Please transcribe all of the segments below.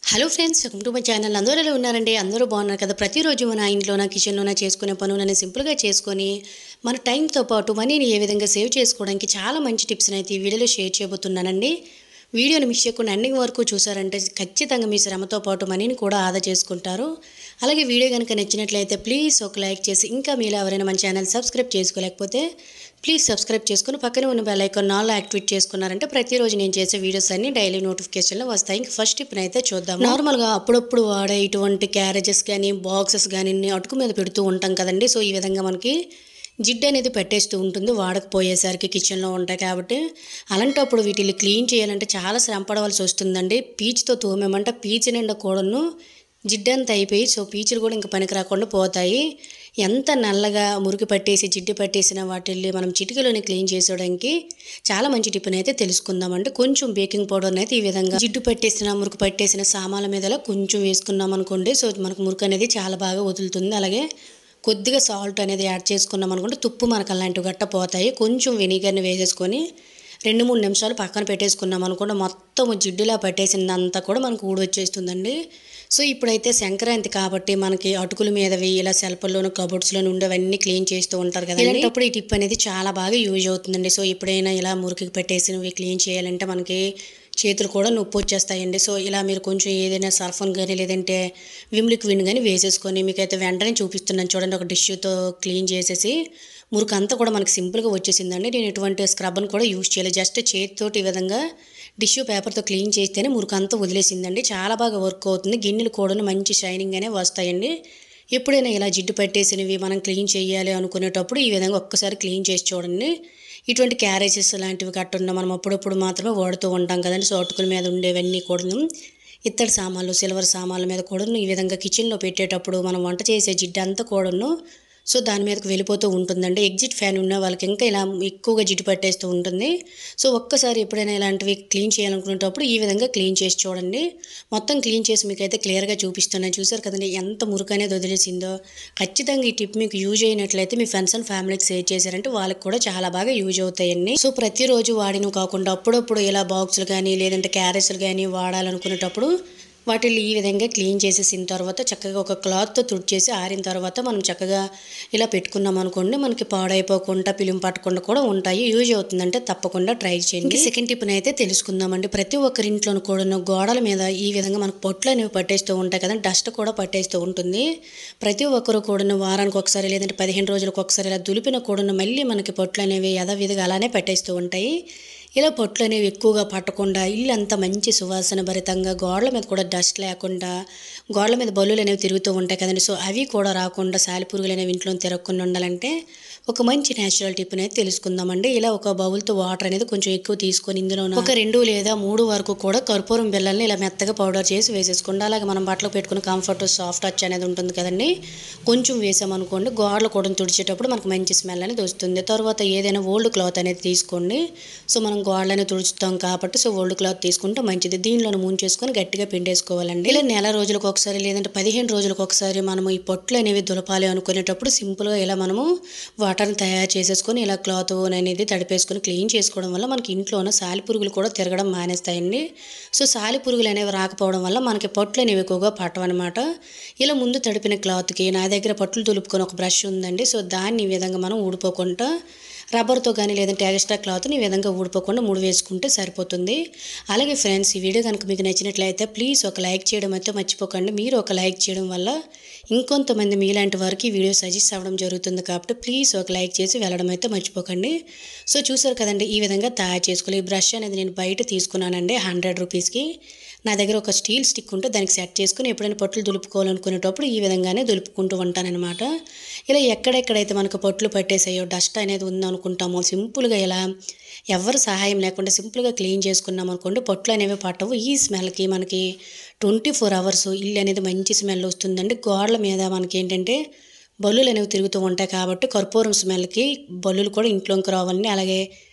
Hello friends, welcome to my channel. అందరూ ఎలా ఉన్నారండి? అందరూ బాగున్నారు కదా? ప్రతిరోజు మన ఇంట్లోన కిచెన్లోన చేసుకునే పనులని సింపుల్గా చేసుకొని మన టైంతో పాటు మనీని ఏ విధంగా సేవ్ చేసుకోవడానికి చాలా మంచి టిప్స్ని అయితే ఈ వీడియోలో షేర్ చేయబోతున్నానండి. వీడియోని మిస్ చేయకుండా ఎండింగ్ వరకు చూసారంటే ఖచ్చితంగా మీ శ్రమతో పాటు మనీని కూడా ఆదా చేసుకుంటారు. అలాగే వీడియో కనుక నచ్చినట్లయితే ప్లీజ్ ఒక లైక్ చేసి, ఇంకా మీలో ఎవరైనా మన ఛానల్ సబ్స్క్రైబ్ చేసుకోలేకపోతే ప్లీజ్ సబ్స్క్రైబ్ చేసుకుని పక్కనే ఉన్న బెల్ ఐకాన్ ఆల్ యాక్టివేట్ చేసుకున్నారంటే ప్రతిరోజు నేను చేసే వీడియోస్ అన్ని డైలీ నోటిఫికేషన్లో వస్తాయి. ఇంక ఫస్ట్ టిప్ అయితే చూద్దాం. నార్మల్గా అప్పుడప్పుడు వాడే ఇటువంటి క్యారేజెస్ కానీ బాక్సెస్ కానీ అటుకు మీద పెడుతూ ఉంటాం కదండి. సో ఈ విధంగా మనకి జిడ్డు అనేది పెట్టేస్తూ ఉంటుంది వాడకపోయేసరికి కిచెన్లో ఉంటాయి కాబట్టి. అలాంటప్పుడు వీటిని క్లీన్ చేయాలంటే చాలా శ్రమ పడవలసి వస్తుందండి. పీచుతో తోమేమంటే పీచు నిండా కూడాను జిడ్డంతా అయిపోయి సో పీచులు కూడా ఇంకా పనికి రాకుండా పోతాయి. ఎంత నల్లగా మురికి పట్టేసి జిడ్డు పట్టేసిన వాటిల్ని మనం చిటికలోనే క్లీన్ చేసేయడానికి చాలా మంచి టిప్ని అయితే తెలుసుకుందామంటే, కొంచెం బేకింగ్ పౌడర్ని అయితే ఈ విధంగా జిడ్డు పట్టేసిన మురికి పట్టేసిన సామాన్ల మీదలో కొంచెం వేసుకున్నాం అనుకోండి, సో మనకు మురికి అనేది చాలా బాగా వదులుతుంది. అలాగే కొద్దిగా సాల్ట్ అనేది యాడ్ చేసుకున్నాం అనుకుంటే తుప్పు మనకు అలాంటివి గట్ట పోతాయి. కొంచెం వెనిగర్ని వేసేసుకొని 2-3 నిమిషాలు పక్కన పెట్టేసుకున్నాం అనుకుంటే మొత్తం జిడ్డులా పట్టేసిందంతా కూడా మనకు ఊడొచ్చేస్తుందండి. సో ఇప్పుడైతే సంక్రాంతి కాబట్టి మనకి అటుకుల మీదవి ఇలా సెల్ఫ్లోను కబోర్డ్స్లోను ఉండేవన్నీ క్లీన్ చేస్తూ ఉంటారు కదా. ఇలాంటప్పుడు ఈ టిప్ అనేది చాలా బాగా యూజ్ అవుతుందండి. సో ఎప్పుడైనా ఇలా మురికి పెట్టేసినవి క్లీన్ చేయాలంటే మనకి చేతులు కూడా నొప్పి వచ్చేస్తాయండి. సో ఇలా మీరు కొంచెం ఏదైనా సర్ఫన్ కానీ లేదంటే విమ్ లిక్విడ్ కానీ వేసేసుకొని, మీకైతే వెంటనే చూపిస్తున్నాను చూడండి, ఒక డిష్యూతో క్లీన్ చేసేసి మురికి అంతా కూడా మనకి సింపుల్గా వచ్చేసిందండి. నేను ఎటువంటి స్క్రబ్ని కూడా యూజ్ చేయలేదు, జస్ట్ చేతితోటి ఈ విధంగా టిష్యూ పేపర్తో క్లీన్ చేస్తేనే మురికి అంతా వదిలేసిందండి. చాలా బాగా వర్క్ అవుతుంది. గిన్నెలు కూడా మంచి షైనింగ్ అనే వస్తాయండి. ఎప్పుడైనా ఇలా జిడ్డు పట్టేసినవి మనం క్లీన్ చేయాలి అనుకునేటప్పుడు ఈ విధంగా ఒక్కసారి క్లీన్ చేసి చూడండి. ఇటువంటి క్యారేజెస్ లాంటివి కట్టున్న మనం అప్పుడప్పుడు మాత్రమే వాడుతూ ఉంటాం కదండి. సో అటుకుల మీద ఉండేవన్నీ కూడాను ఇత్తడి సామాన్లు, సిల్వర్ సామాన్ల మీద కూడాను ఈ విధంగా కిచెన్లో పెట్టేటప్పుడు మనం వంట చేసే జిడ్డు అంతా కూడాను సో దాని మీదకి వెళ్ళిపోతూ ఉంటుందండి. ఎగ్జిట్ ఫ్యాన్ ఉన్న వాళ్ళకి ఇంకా ఇలా ఎక్కువగా జిడ్డు పట్టేస్తూ ఉంటుంది. సో ఒక్కసారి ఎప్పుడైనా ఇలాంటివి క్లీన్ చేయాలనుకునేటప్పుడు ఈ విధంగా క్లీన్ చేసి చూడండి. మొత్తం క్లీన్ చేసి మీకైతే క్లియర్గా చూపిస్తున్నాను. చూసారు కదండి ఎంత మురికి అనేది వదిలేసిందో. ఖచ్చితంగా ఈ టిప్ మీకు యూజ్ అయినట్లయితే మీ ఫ్రెండ్స్ అండ్ ఫ్యామిలీకి షేర్ చేశారంటే వాళ్ళకి కూడా చాలా బాగా యూజ్ అవుతాయండి. సో ప్రతిరోజు వాడినవి కాకుండా అప్పుడప్పుడు ఇలా బాక్సులు కానీ లేదంటే క్యారెట్స్లు కానీ వాడాలనుకునేటప్పుడు వాటిని ఈ విధంగా క్లీన్ చేసేసిన తర్వాత చక్కగా ఒక క్లాత్తో తుడిచేసి ఆరిన తర్వాత మనం చక్కగా ఇలా పెట్టుకున్నాం అనుకోండి, మనకి పాడైపోకుండా పిలుము పట్టకుండా కూడా ఉంటాయి. యూజ్ అవుతుందంటే తప్పకుండా ట్రై చేయండి. సెకండ్ టిప్ని అయితే తెలుసుకుందామండి. ప్రతి ఒక్కరి ఇంట్లోనూ కూడా గోడల మీద ఈ విధంగా మనకు పొట్లు అనేవి పట్టేస్తూ ఉంటాయి కదా, డస్ట్ కూడా పట్టేస్తూ ఉంటుంది. ప్రతి ఒక్కరు కూడా వారానికి ఒకసారి లేదంటే 15 రోజులకు ఒకసారి ఇలా దులిపిన కూడా మళ్ళీ మనకి పొట్లు అనేవి యథావిధిగా అలానే పట్టేస్తూ ఉంటాయి. ఇలా పొట్లు అనేవి ఎక్కువగా పట్టకుండా ఇల్లంతా మంచి సువాసన భరితంగా, గోడల మీద కూడా డస్ట్ లేకుండా, గోడల మీద బల్లులు అనేవి తిరుగుతూ ఉంటాయి కదండి. సో అవి కూడా రాకుండా సాలిపురుగులు అనేవి ఇంట్లో తిరగకుండా ఉండాలంటే ఒక మంచి న్యాచురల్ టిప్ అనేది తెలుసుకుందామండి. ఇలా ఒక బౌల్తో వాటర్ అనేది కొంచెం ఎక్కువ తీసుకొని ఇందులో ఒక 2 లేదా 3 వరకు కూడా కర్పూరం బిళ్ళల్ని ఇలా మెత్తగా పౌడర్ చేసి వేసేసుకోండి. అలాగే మనం బట్టలకు పెట్టుకున్న కంఫర్ట్ సాఫ్ట్ టచ్ అనేది ఉంటుంది కదండి, కొంచెం వేసామనుకోండి గోడలు కూడా తుడిచేటప్పుడు మనకు మంచి స్మెల్ అనేది వస్తుంది. తర్వాత ఏదైనా ఓల్డ్ క్లాత్ అనేది తీసుకోండి. సో మనం గోడలని తుడుచుతాం కాబట్టి సో ఓల్డ్ క్లాత్ తీసుకుంటే మంచిది. దీనిలో ముంచేసుకొని గట్టిగా పిండేసుకోవాలండి. ఇలా నెల రోజులకు ఒకసారి లేదంటే 15 రోజులకు ఒకసారి మనము ఈ పొట్లు అనేవి దులపాలి అనుకునేటప్పుడు సింపుల్గా ఇలా మనము వాటర్ని తయారు చేసేసుకొని ఇలా క్లాత్ అనేది తడిపేసుకొని క్లీన్ చేసుకోవడం వల్ల మనకి ఇంట్లోనే సాలిపురుగులు కూడా తిరగడం మానేస్తాయండి. సో సాలిపురుగులు అనేవి రాకపోవడం వల్ల మనకి పొట్లు అనేవి ఎక్కువగా పట్టవన్నమాట. ఇలా ముందు తడిపిన క్లాత్కి నా దగ్గర పొట్లు దులుపుకొని ఒక బ్రష్ ఉందండి. సో దాన్ని ఈ విధంగా మనం ఊడిపోకుండా రబ్బర్తో కానీ లేదంటే ఎక్స్ట్రా క్లాత్ని ఈ విధంగా ఊడిపోకుండా ముడి వేసుకుంటే సరిపోతుంది. అలాగే ఫ్రెండ్స్, ఈ వీడియో కనుక మీకు నచ్చినట్లయితే ప్లీజ్ ఒక లైక్ చేయడం అయితే మర్చిపోకండి. మీరు ఒక లైక్ చేయడం వల్ల ఇంకొంతమంది మీలాంటి వారికి ఈ వీడియో సజెస్ట్ అవ్వడం జరుగుతుంది కాబట్టి ప్లీజ్ ఒక లైక్ చేసి వెళ్ళడం అయితే మర్చిపోకండి. సో చూసారు కదండి ఈ విధంగా తయారు చేసుకోవాలి. ఈ బ్రష్ అనేది నేను బయట తీసుకున్నానండి 100 రూపీస్కి. నా దగ్గర ఒక స్టీల్ స్టిక్ ఉంటే దానికి సెట్ చేసుకుని ఎప్పుడైనా పొట్లు దులుపుకోవాలనుకునేటప్పుడు ఈ విధంగానే దులుపుకుంటూ ఉంటానన్నమాట. ఇలా ఎక్కడెక్కడైతే మనకు పొట్లు పట్టేసాయో డస్ట్ అనేది ఉందనుకుంటామో సింపుల్గా ఇలా ఎవరు సహాయం లేకుండా సింపుల్గా క్లీన్ చేసుకున్నాం అనుకోండి పొట్లు అనేవి పట్టవు. ఈ స్మెల్కి మనకి 24 అవర్స్ ఇల్లు అనేది మంచి స్మెల్ వస్తుందండి. గోడల మీద మనకి ఏంటంటే బల్లులు అనేవి తిరుగుతూ ఉంటాయి కాబట్టి కర్పూరం స్మెల్కి బల్లులు కూడా ఇంట్లోకి రావాలని, అలాగే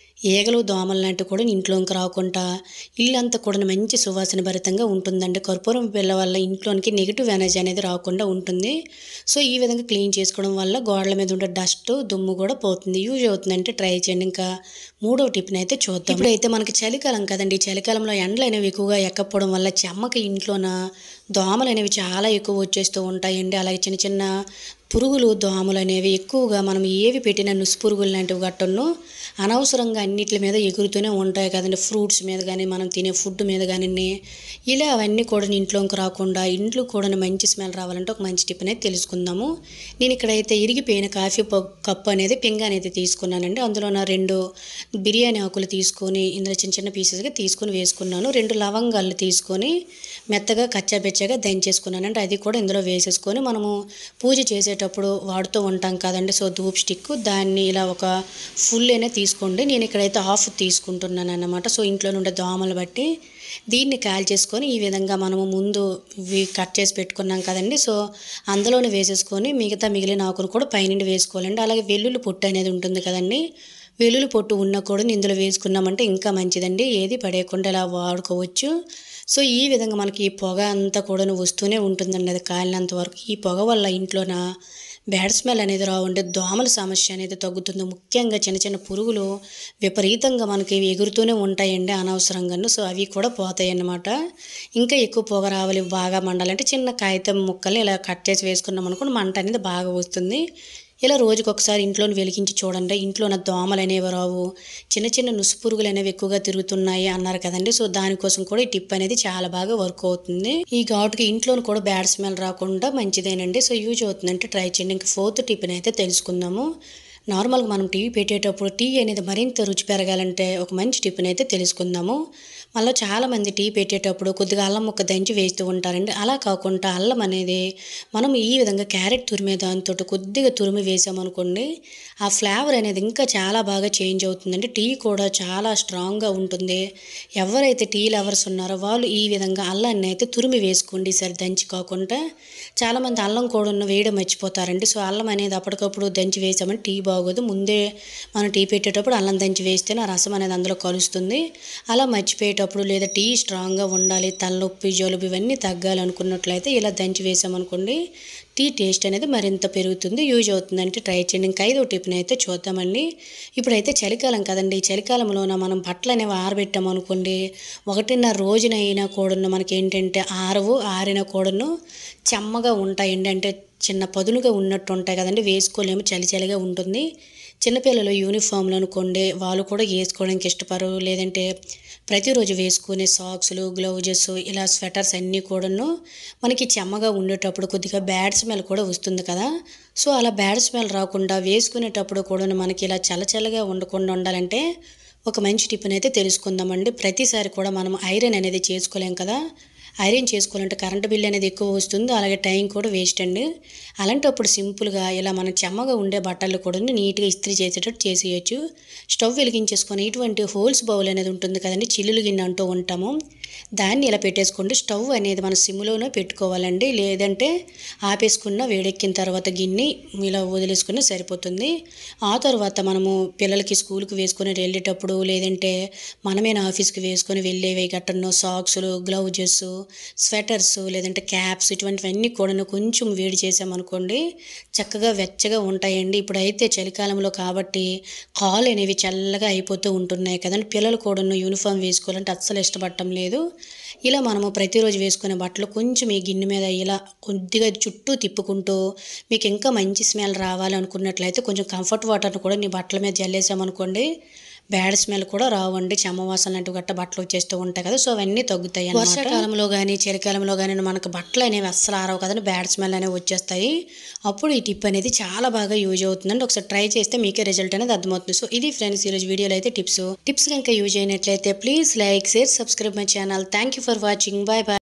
ఈగలు దోమలు లాంటివి కూడా ఇంట్లోకి రాకుండా ఇల్లంతా కూడా మంచి సువాసన భరితంగా ఉంటుందండి. కర్పూరం బిళ్ళ వల్ల ఇంట్లోనికి నెగిటివ్ ఎనర్జీ అనేది రాకుండా ఉంటుంది. సో ఈ విధంగా క్లీన్ చేసుకోవడం వల్ల గోడల మీద ఉండే డస్ట్ దుమ్ము కూడా పోతుంది. యూజ్ అవుతుందంటే ట్రై చేయండి. ఇంకా మూడో టిప్ని అయితే చూద్దాం. ఇప్పుడైతే మనకి చలికాలం కదండి. చలికాలంలో ఎండలు అనేవి ఎక్కువగా ఎక్కపోవడం వల్ల చెమ్మకి ఇంట్లోన దోమలు అనేవి చాలా ఎక్కువ వచ్చేస్తూ ఉంటాయండి. అలాగే చిన్న చిన్న పురుగులు దోమలు అనేవి ఎక్కువగా మనం ఏవి పెట్టినా నుసు పురుగులు లాంటివి గట్టను అనవసరంగా అన్నిటి మీద ఎగురుతూనే ఉంటాయి కదండి. ఫ్రూట్స్ మీద కానీ మనం తినే ఫుడ్ మీద కానీ ఇలా అవన్నీ కూడా ఇంట్లోకి రాకుండా ఇంట్లో కూడా మంచి స్మెల్ రావాలంటే ఒక మంచి టిప్ అనేది తెలుసుకుందాము. నేను ఇక్కడైతే ఇరిగిపోయిన కాఫీ కప్పు అనేది పింగ అనేది తీసుకున్నానండి. అందులో నా 2 బిర్యానీ ఆకులు తీసుకొని ఇందులో చిన్న చిన్న పీసెస్గా తీసుకొని వేసుకున్నాను. 2 లవంగాలు తీసుకొని మెత్తగా కచ్చాబెచ్చగా దంచేసుకున్నానండి. అది కూడా ఇందులో వేసేసుకొని మనము పూజ చేసేటప్పుడు వాడుతూ ఉంటాం కదండి. సో ధూప్ స్టిక్ దాన్ని ఇలా ఒక ఫుల్ అయినా తీసుకోండి. నేను ఇక్కడైతే హాఫ్ తీసుకుంటున్నాను అన్నమాట. సో ఇంట్లో నుండే దోమలు బట్టి దీన్ని కాల్చేసుకొని ఈ విధంగా మనము ముందు కట్ చేసి పెట్టుకున్నాం కదండి. సో అందులోనే వేసేసుకొని మిగిలిన ఆకును కూడా పైనుండి వేసుకోవాలండి. అలాగే వెల్లుల్లి పొట్టు అనేది ఉంటుంది కదండి. వెల్లుల్లి పొట్టు ఉన్న కూడా ఇందులో వేసుకున్నామంటే ఇంకా మంచిదండి. ఏది పడేయకుండా ఇలా వాడుకోవచ్చు. సో ఈ విధంగా మనకి ఈ పొగ అంతా కూడా వస్తూనే ఉంటుందండి. అది కాలినంత వరకు ఈ పొగ వల్ల ఇంట్లోన బ్యాడ్ స్మెల్ అనేది రావండి. దోమల సమస్య అనేది తగ్గుతుంది. ముఖ్యంగా చిన్న చిన్న పురుగులు విపరీతంగా మనకి ఎగురుతూనే ఉంటాయండి అనవసరంగాను. సో అవి కూడా పోతాయి అన్నమాట. ఇంకా ఎక్కువ పొగ రావాలి బాగా మండాలంటే చిన్న కాగితం ముక్కల్ని ఇలా కట్ చేసి వేసుకున్నాం అనుకోండి మంట అనేది బాగా వస్తుంది. ఇలా రోజుకొకసారి ఇంట్లోని వెలిగించి చూడండి. ఇంట్లోన దోమలు అనేవి రావు. చిన్న చిన్న నుసు పురుగులు అనేవి ఎక్కువగా తిరుగుతున్నాయి అన్నారు కదండి. సో దానికోసం కూడా ఈ టిప్ అనేది చాలా బాగా వర్క్ అవుతుంది. ఈ ఘాటుకి ఇంట్లోని కూడా బ్యాడ్ స్మెల్ రాకుండా మంచిదేనండి. సో యూజ్ అవుతుందంటే ట్రై చేయండి. ఇంకా 4th టిప్ని అయితే తెలుసుకుందాము. నార్మల్గా మనం టీ పెట్టేటప్పుడు టీ అనేది మరింత రుచి పెరగాలంటే ఒక మంచి టిప్ని అయితే తెలుసుకుందాము. మళ్ళీ చాలామంది టీ పెట్టేటప్పుడు కొద్దిగా అల్లం ముక్క దంచి వేస్తూ ఉంటారండి. అలా కాకుండా అల్లం అనేది మనం ఈ విధంగా క్యారెట్ తురిమే దాంతో కొద్దిగా తురిమి వేసామనుకోండి ఆ ఫ్లేవర్ అనేది ఇంకా చాలా బాగా చేంజ్ అవుతుందండి. టీ కూడా చాలా స్ట్రాంగ్గా ఉంటుంది. ఎవరైతే టీ లవర్స్ ఉన్నారో వాళ్ళు ఈ విధంగా అల్లాన్ని అయితే తురిమి వేసుకోండి. ఈసారి దంచి కాకుండా చాలామంది అల్లం కూడా వేయడం మర్చిపోతారండి. సో అల్లం అనేది అప్పటికప్పుడు దంచి వేసామంటే టీ బాగోదు. ముందే మనం టీ పెట్టేటప్పుడు అల్లం దంచి వేస్తేనే ఆ రసం అనేది అందులో కలుస్తుంది. అలా మర్చిపోయేటప్పుడు లేదా టీ స్ట్రాంగ్గా ఉండాలి, తలనొప్పి జలుబు ఇవన్నీ తగ్గాలనుకున్నట్లయితే ఇలా దంచి వేసామనుకోండి టీ టేస్ట్ అనేది మరింత పెరుగుతుంది. యూజ్ అవుతుందంటే ట్రై చేయండి. ఇంకా 5వ టిప్ని అయితే చూద్దామండి. ఇప్పుడైతే చలికాలం కదండి. ఈ చలికాలంలోన మనం బట్టలు అనేవి ఆరబెట్టామనుకోండి 1.5 రోజునైనా కూడా మనకి ఏంటంటే ఆరిన కూడాను చెమ్మగా ఉంటాయండి. అంటే చిన్న పదునుగా ఉన్నట్టు ఉంటాయి కదండి. వేసుకోలేము, చలి చలిగా ఉంటుంది. చిన్నపిల్లలు యూనిఫామ్లు అనుకోండి వాళ్ళు కూడా వేసుకోవడానికి ఇష్టపడరు. లేదంటే ప్రతిరోజు వేసుకునే సాక్స్లు, గ్లౌజెస్ ఇలా స్వెటర్స్ అన్నీ కూడాను మనకి చెమ్మగా ఉండేటప్పుడు కొద్దిగా బ్యాడ్ స్మెల్ కూడా వస్తుంది కదా. సో అలా బ్యాడ్ స్మెల్ రాకుండా వేసుకునేటప్పుడు కూడా మనకి ఇలా చల్లచల్లగా ఉండకుండా ఉండాలంటే ఒక మంచి టిప్ని అయితే తెలుసుకుందామండి. ప్రతిసారి కూడా మనం ఐరన్ అనేది చేసుకోలేం కదా. ఐరన్ చేసుకోవాలంటే కరెంటు బిల్ అనేది ఎక్కువ వస్తుంది. అలాగే టైం కూడా వేస్ట్ అండి. అలాంటప్పుడు సింపుల్గా ఇలా మనం చెమ్మగా ఉండే బట్టలు కూడా నీట్గా ఇస్త్రీ చేసేటట్టు చేసేయచ్చు. స్టవ్ వెలిగించేసుకొని ఇటువంటి హోల్స్ బౌల్ అనేది ఉంటుంది కదండి, చిల్లులు గిన్నె అంటూ ఉంటాము. దాన్ని ఇలా పెట్టేసుకోండి. స్టవ్ అనేది మన సిమ్లోనే పెట్టుకోవాలండి. లేదంటే ఆపేసుకున్న వేడెక్కిన తర్వాత గిన్నె ఇలా వదిలేసుకున్న సరిపోతుంది. ఆ తర్వాత మనము పిల్లలకి స్కూల్కి వేసుకొని వెళ్ళేటప్పుడు లేదంటే మనమేనా ఆఫీస్కి వేసుకొని వెళ్ళేవి గట్టను సాక్స్లు, గ్లౌజెస్, స్వెటర్స్ లేదంటే క్యాప్స్ ఇటువంటివన్నీ కూడా కొంచెం వేడి చేసామనుకోండి చక్కగా వెచ్చగా ఉంటాయండి. ఇప్పుడైతే చలికాలంలో కాబట్టి కాళ్ళు అనేవి చల్లగా అయిపోతూ ఉంటున్నాయి కదండి. పిల్లలు కూడా యూనిఫామ్ వేసుకోవాలంటే అస్సలు ఇష్టపడటం లేదు. ఇలా మనము ప్రతిరోజు వేసుకునే బట్టలు కొంచెం ఈ గిన్నె మీద ఇలా కొద్దిగా చుట్టూ తిప్పుకుంటూ మీకు ఇంకా మంచి స్మెల్ రావాలనుకున్నట్లయితే కొంచెం కంఫర్ట్ వాటర్ని కూడా నీ బట్టల మీద జల్లేసామనుకోండి బ్యాడ్ స్మెల్ కూడా రావండి. చెమ్మవాసన లాంటివి గట్ట బట్టలు వచ్చేస్తూ ఉంటాయి కదా. సో అవన్నీ తగ్గుతాయి అన్నమాట. వర్షాకాలంలో కానీ చలికాలంలో కానీ మనకు బట్టలు అనేవి అస్సలు ఆరవు కదండి. బ్యాడ్ స్మెల్ అనేవి వచ్చేస్తాయి. అప్పుడు ఈ టిప్ అనేది చాలా బాగా యూజ్ అవుతుందండి. ఒకసారి ట్రై చేస్తే మీకే రిజల్ట్ అనేది అర్థమవుతుంది. సో ఇది ఫ్రెండ్స్ ఈరోజు వీడియోలో అయితే టిప్స్ కనుక యూజ్ అయినట్లయితే please like, share, subscribe my channel. Thank you for watching. Bye bye.